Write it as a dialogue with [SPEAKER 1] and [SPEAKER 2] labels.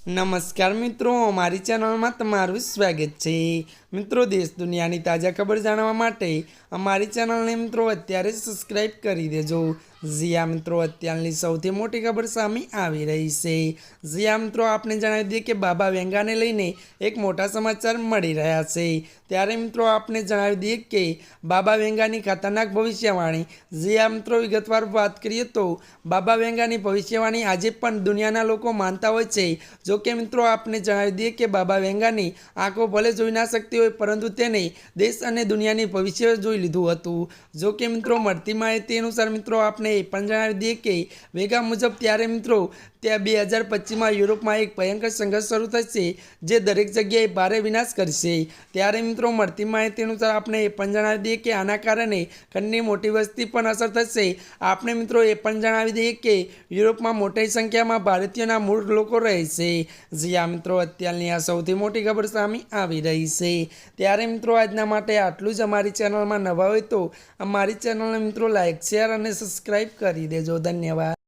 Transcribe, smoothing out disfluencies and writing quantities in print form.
[SPEAKER 1] नमस्कार मित्रों, अमारी चैनल में तमारुं स्वागत है। मित्रों, देश दुनिया की ताजा खबर जानवा माटे अमारी चैनल ने मित्रों अत्यारे सब्सक्राइब करी देजो। जिया मित्रों, अत्याરની સૌથી મોટી ખબર સામે આવી રહી છે। जिया मित्रों, आपने जणावी दीए कि बाबा वेंगा ने लईने एक मोटा समाचार मળી રહ્યા છે। ત્યારે मित्रों आपने जणावी दीए कि बाबा वेंगानी खतरनाक भविष्यवाणी। जिया मित्रों, विगतवार बात करिए तो बाबा वेंगानी भविष्यवाणी આજે પણ દુનિયાના લોકો માનતા હોય છે। जो कि मित्रों आपने जणावी दीए कि बाबा वेंगानी आँखों भले जोई ना सकती होय, परंतु तेने देश अने दुनियानी भविष्य जोई लीधुं हतुं। जो कि मित्रों મળતી माहिती अनुसार मित्रों आपने ए पण जणावी दीए कि वेगा मुजब त्यारे मित्रों त्या 2025 में यूरोप में एक भयंकर संघर्ष शुरू थशे, जे दरेक जग्याए भारे विनाश करशे। त्यारे मित्रों મળતી माहिती अनुसार आपने ए पण जणावी दीए कि आना कारणे खंडनी मोटी वस्ती पर असर थशे। आपने मित्रों ए पण जणावी दीए कि यूरोप में मोटी संख्या में भारतीयों मूळ लोको रहे छे। जिया मित्रों, अत्याરની आ सौथी मोटी खबर सामे आवी रही छे। त्यारे मित्रों आजना माटे आटલું જ। अमारी चेनल में नवा होय तो अमारी चेनल ने मित्रों लाइक शेर और सब्सक्राइब करी देजो। धन्यवाद।